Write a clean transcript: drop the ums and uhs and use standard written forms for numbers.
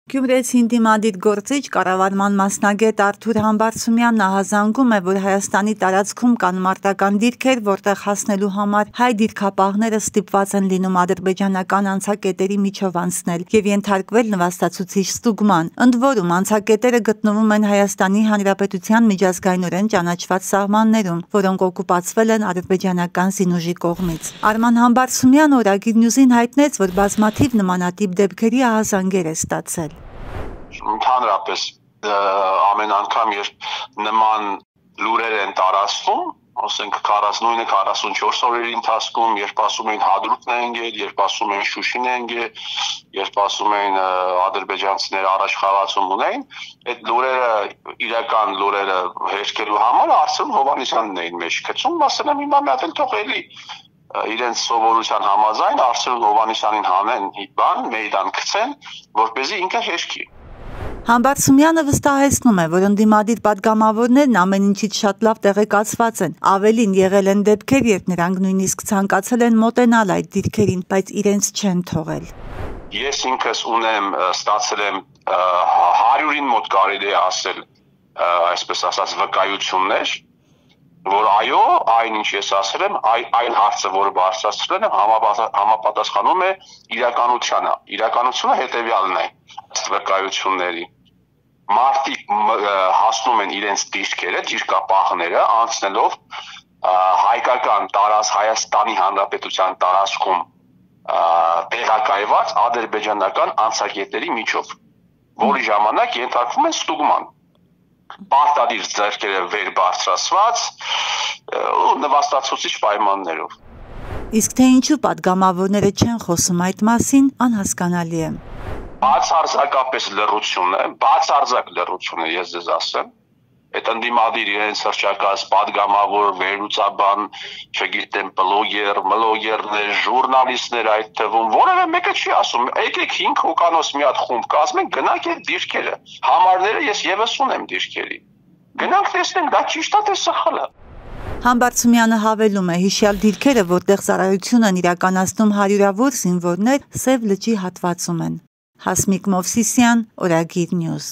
Գյումրեցի ընդդիմադիր գործիչ կառավարման մասնագետ Արթուր Համբարձումյանն ահազանգում է, որ Հայաստանի տարածքում կան մարտական դիրքեր, որտեղ հասնելու համար հայ դիրքապահները ստիպված են լինում ադրբեջանական անցակետերի միջով անցնել և ենթարկվել նվաստացուցիչ ստուգման, ընդ որում անցակետերը գտնվում են Հայաստանի Հանրապետության միջազգայնորեն ճանաչված սահմաններում, որոնք օկուպացվել են ադրբեջանական զինուժի կողմից։ Արման Համբարձումյանը Օրագիր Նյուզին հայտնեց, որ բազմաթիվ նմանատիպ դեպքերի ահազանգեր է ստացել։ Ընդհանրապես ամեն անգամ երբ նման լուրեր են տարածվում, ասենք 49-44 օրերի ընթացքում, երբ ասում են Հադրութն է ընկել, երբ ասում են Շուշին է ընկել, երբ ասում են ադրբեջանցիները առաջ խաղացում ունեն, այդ լուրերը իրական լուրերը հերքելու համար Արսեն Հովհաննիսյանն էին մեջ գցում, ասել եմ հիմա մի հատ էլ թող էլի իրենց սովորության համաձայն Արսեն Հովհաննիսյանին հանեն մեյդան գցեն, որպեսզի ինքը հերքի։ Համբարձումյանը վստահեցնում է, որ ընդդիմադիր պատգամավորներն ամեն ինչից շատ լավ տեղեկացված են, ավելին եղել են դեպքեր, երբ նրանք նույնիսկ ցանկացել են մոտենալ այդ դիրքերին, բայց իրենց չեն թողել։ Ես ինքս ունեմ ստացել եմ 100-ին մոտ կարելի է ասել, այսպես ասած վկայություններ, որ այո, այնինչ ես ասել եմ, այն հարցը, որը բարձրացրել եմ, համապատասխանում է իրականությանը։ Իրականությունը հետևյալն է ըստ վկայությունների։ Մարդիկ հասնում են իրենց դիրքերը, դիրքապահները անցնելով հայկական Հայաստանի Հանրապետության տարածքում տեղակայված ադրբեջանական անցակետերի միջով, որի ժամանակ ենթարկվում են ստուգման։ Պարտադիր ձեռքերը վեր բարձրացված ու նվաստացուցիչ պայմաններով։ Իսկ թե ինչու պատգամավորները չեն խոսում այդ մասին, անհասկանալի է։ Բացարձակապես լռություն է, բացարձակ լռություն է, ես ձեզ ասեմ։ Այդ ընդդիմադիր իրենց հռչակած պատգամավոր, վերլուծաբան, չգիտեմ, բլոգերներ, ժուրնալիստներ այդ թվում, որևէ մեկը չի ասում, եկեք 5 հոկանոց մի հատ խումբ կազմենք, գնանք այդ դիրքերը։ Համարները ես եւս ունեմ դիրքերի։ Գնանք տեսնենք, դա ճիշտ է թե սխալ է։ Համբարձումյանը հավելում է, հիշյալ դիրքերը, որտեղ ծառայություն են իրականացնում հարյուրավոր զինվորներ, Սև լճի հատվածում են։ Հասմիկ Մովսիսյան, Օրագիր Նյուզ։